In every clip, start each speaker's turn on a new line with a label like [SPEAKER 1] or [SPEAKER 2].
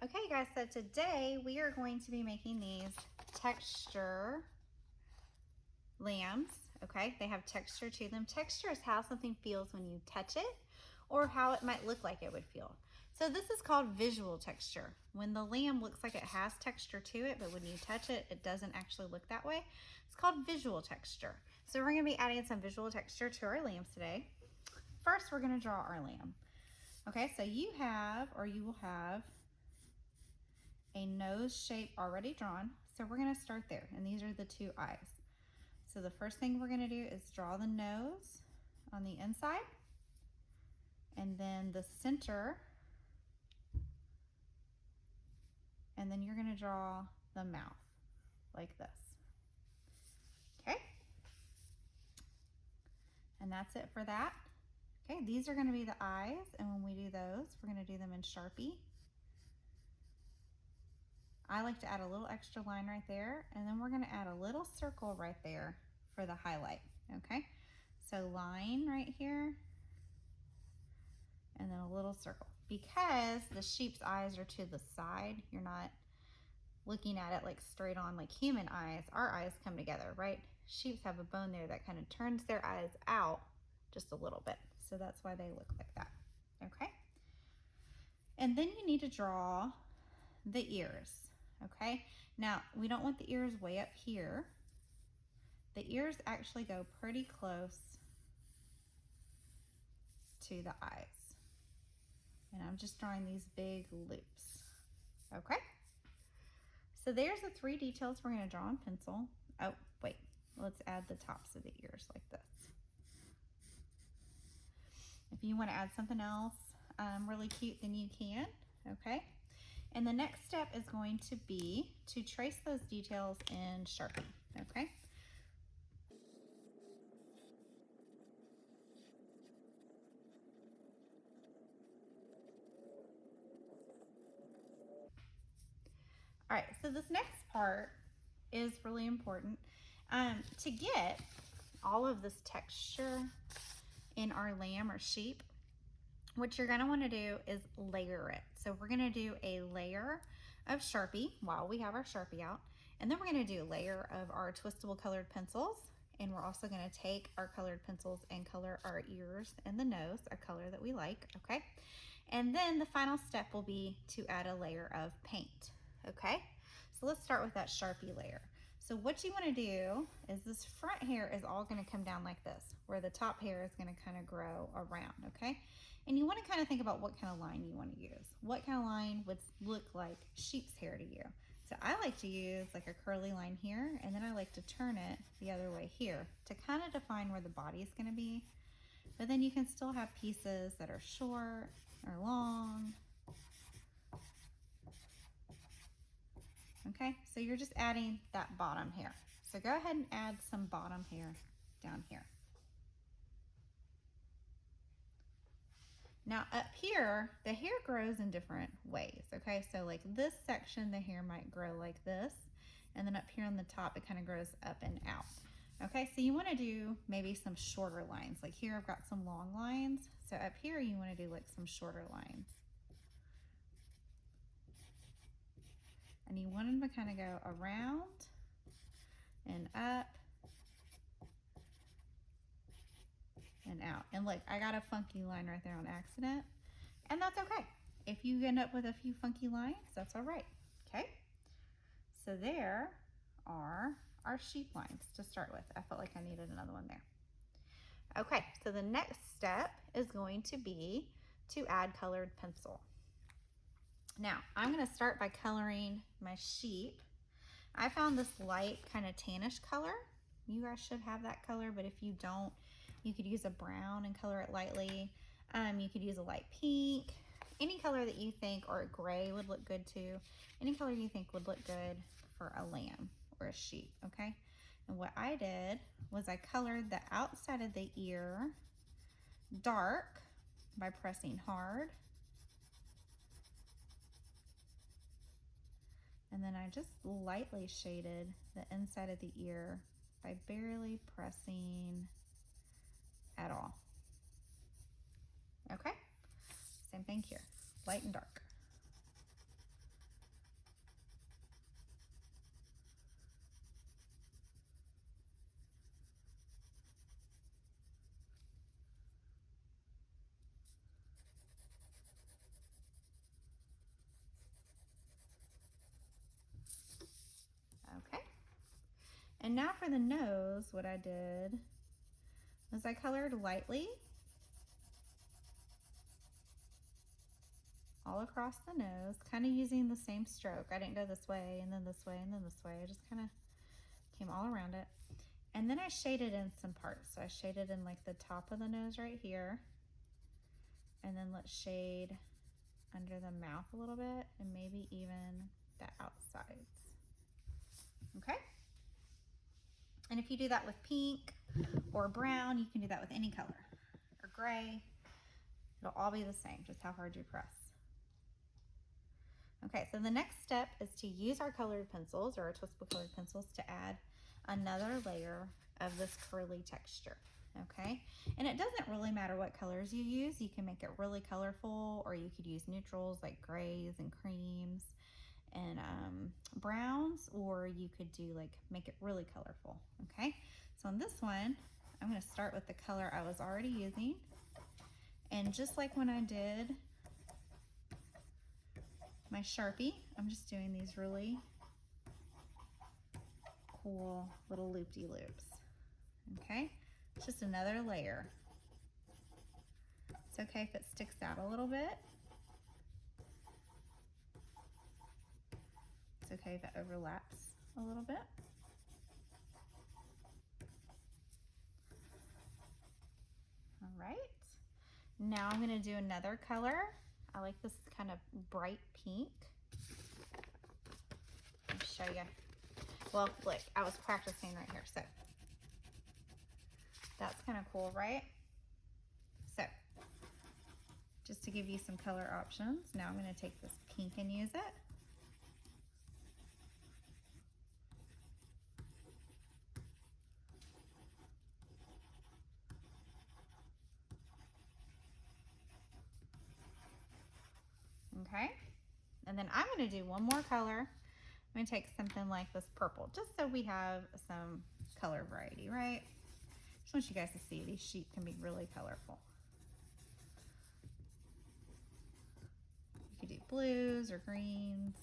[SPEAKER 1] Okay guys, so today we are going to be making these texture lambs, okay? They have texture to them. Texture is how something feels when you touch it or how it might look like it would feel. So this is called visual texture. When the lamb looks like it has texture to it, but when you touch it, it doesn't actually look that way. It's called visual texture. So we're gonna be adding some visual texture to our lambs today. First, we're gonna draw our lamb. Okay, so you will have a nose shape already drawn. So we're gonna start there, and these are the two eyes. So the first thing we're gonna do is draw the nose on the inside, and then the center, and then you're gonna draw the mouth like this. Okay? And that's it for that. Okay, these are gonna be the eyes, and when we do those, we're gonna do them in Sharpie. I like to add a little extra line right there, and then we're gonna add a little circle right there for the highlight, okay? So line right here, and then a little circle. Because the sheep's eyes are to the side, you're not looking at it like straight on like human eyes. Our eyes come together, right? Sheeps have a bone there that kind of turns their eyes out just a little bit. So that's why they look like that, okay? And then you need to draw the ears, okay? Now, we don't want the ears way up here. The ears actually go pretty close to the eyes. And I'm just drawing these big loops, okay? So there's the three details we're gonna draw in pencil. Oh, wait, let's add the tops of the ears like this. If you wanna add something else really cute, then you can, okay? And the next step is going to be to trace those details in Sharpie, okay? All right, so this next part is really important. To get all of this texture in our lamb or sheep, what you're gonna wanna do is layer it. So we're gonna do a layer of Sharpie while we have our Sharpie out, and then we're gonna do a layer of our twistable colored pencils, and we're also gonna take our colored pencils and color our ears and the nose a color that we like, okay? And then the final step will be to add a layer of paint, okay? So let's start with that Sharpie layer. So what you wanna do is this front hair is all gonna come down like this, where the top hair is gonna kind of grow around, okay? And you wanna kind of think about what kind of line you wanna use. What kind of line would look like sheep's hair to you? So I like to use like a curly line here, and then I like to turn it the other way here to kind of define where the body is gonna be. But then you can still have pieces that are short or long. Okay, so you're just adding that bottom hair. So go ahead and add some bottom hair down here. Now up here, the hair grows in different ways, okay? So like this section, the hair might grow like this, and then up here on the top, it kind of grows up and out. Okay, so you wanna do maybe some shorter lines. Like here, I've got some long lines. So up here, you wanna do like some shorter lines. And you want them to kind of go around and up and out. And look, I got a funky line right there on accident, and that's okay. If you end up with a few funky lines, that's all right, okay? So there are our sheep lines to start with. I felt like I needed another one there. Okay, so the next step is going to be to add colored pencil. Now, I'm gonna start by coloring my sheep. I found this light kind of tannish color. You guys should have that color, but if you don't, you could use a brown and color it lightly. You could use a light pink, any color that you think, or a gray would look good too. Any color you think would look good for a lamb or a sheep, okay? And what I did was I colored the outside of the ear dark by pressing hard. And then I just lightly shaded the inside of the ear by barely pressing at all. Okay, same thing here, light and dark. And now for the nose, what I did was I colored lightly all across the nose, kind of using the same stroke. I didn't go this way and then this way and then this way. I just kind of came all around it. And then I shaded in some parts. So I shaded in like the top of the nose right here. And then let's shade under the mouth a little bit and maybe even the outsides. Okay? And if you do that with pink or brown, you can do that with any color, or gray. It'll all be the same, just how hard you press. Okay, so the next step is to use our colored pencils or our twistable colored pencils to add another layer of this curly texture. Okay, and it doesn't really matter what colors you use. You can make it really colorful, or you could use neutrals like grays and creams and browns, or you could do like make it really colorful. Okay, so on this one, I'm going to start with the color I was already using, and just like when I did my Sharpie, I'm just doing these really cool little loop-de-loops. Okay, it's just another layer. It's okay if it sticks out a little bit. It's okay if it overlaps a little bit. All right, now I'm going to do another color. I like this kind of bright pink. Let me show you. Well, look, I was practicing right here, so that's kind of cool, right? So, just to give you some color options, now I'm going to take this pink and use it. Okay, and then I'm going to do one more color. I'm going to take something like this purple, just so we have some color variety, right? Just want you guys to see these sheep can be really colorful. You could do blues or greens.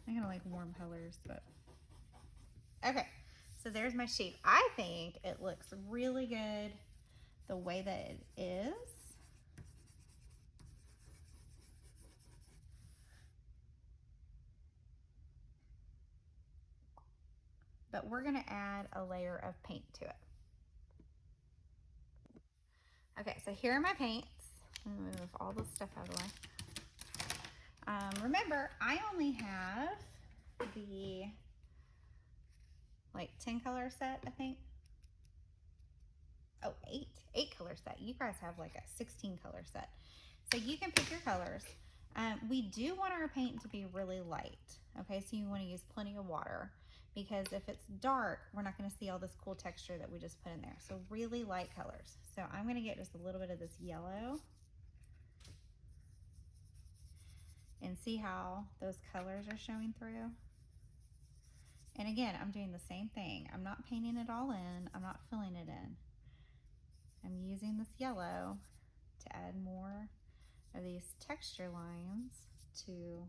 [SPEAKER 1] I kind of like warm colors, but okay. So there's my sheep. I think it looks really good the way that it is. But we're gonna add a layer of paint to it. Okay, so here are my paints. I'm gonna move all this stuff out of the way. Remember, I only have the like 10 color set, I think. Oh, eight color set. You guys have like a 16 color set. So you can pick your colors. We do want our paint to be really light. Okay, so you wanna use plenty of water, because if it's dark, we're not gonna see all this cool texture that we just put in there. So really light colors. So I'm gonna get just a little bit of this yellow and see how those colors are showing through. And again, I'm doing the same thing. I'm not painting it all in. I'm not filling it in. I'm using this yellow to add more of these texture lines to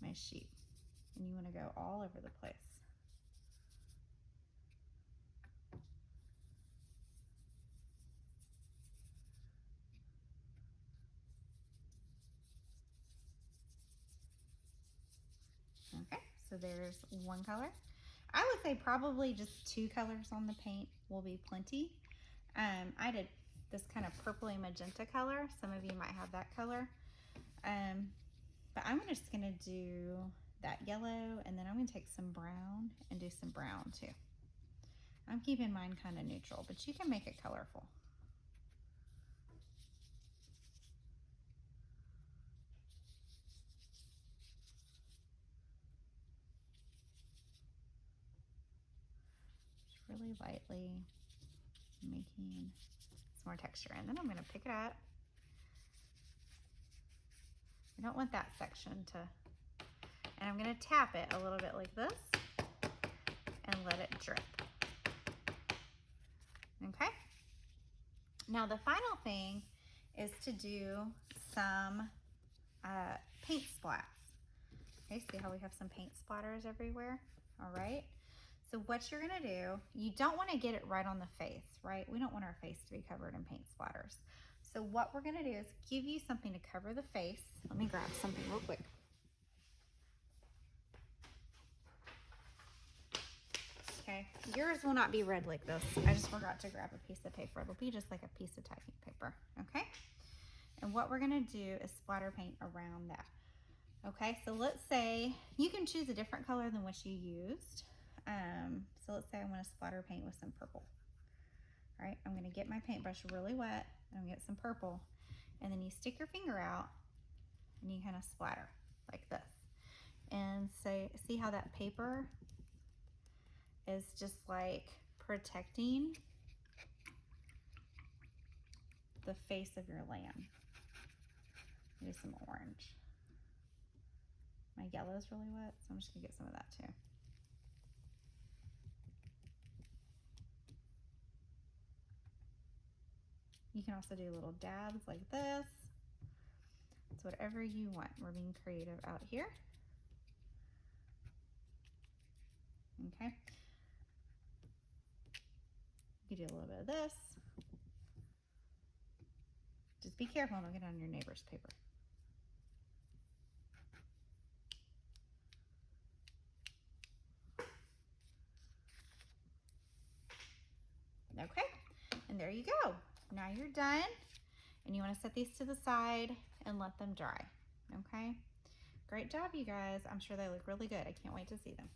[SPEAKER 1] my sheep. And you want to go all over the place. Okay, so there's one color. I would say probably just 2 colors on the paint will be plenty. I did this kind of purpley magenta color. Some of you might have that color. But I'm just gonna do that yellow, and then I'm gonna take some brown and do some brown too. I'm keeping mine kind of neutral, but you can make it colorful. Just really lightly making some more texture. And then I'm gonna pick it up. I don't want that section to, and I'm gonna tap it a little bit like this and let it drip. Okay? Now the final thing is to do some paint splats. Okay, see how we have some paint splatters everywhere? All right. So what you're gonna do, you don't wanna get it right on the face, right? We don't want our face to be covered in paint splatters. So what we're gonna do is give you something to cover the face. Let me grab something real quick. Okay, yours will not be red like this. I just forgot to grab a piece of paper. It'll be just like a piece of typing paper, okay? And what we're gonna do is splatter paint around that. Okay, so let's say you can choose a different color than what you used. So let's say I want to splatter paint with some purple. All right, I'm gonna get my paintbrush really wet and I'm gonna get some purple. And then you stick your finger out and you kind of splatter like this. And so see how that paper is just like protecting the face of your lamb. Do some orange. My yellow is really wet, so I'm just gonna get some of that too. You can also do little dabs like this. It's whatever you want. We're being creative out here. Okay. You can do a little bit of this. Just be careful, don't get on your neighbor's paper. Okay, and there you go. Now you're done, and you want to set these to the side and let them dry. Okay, great job, you guys. I'm sure they look really good. I can't wait to see them.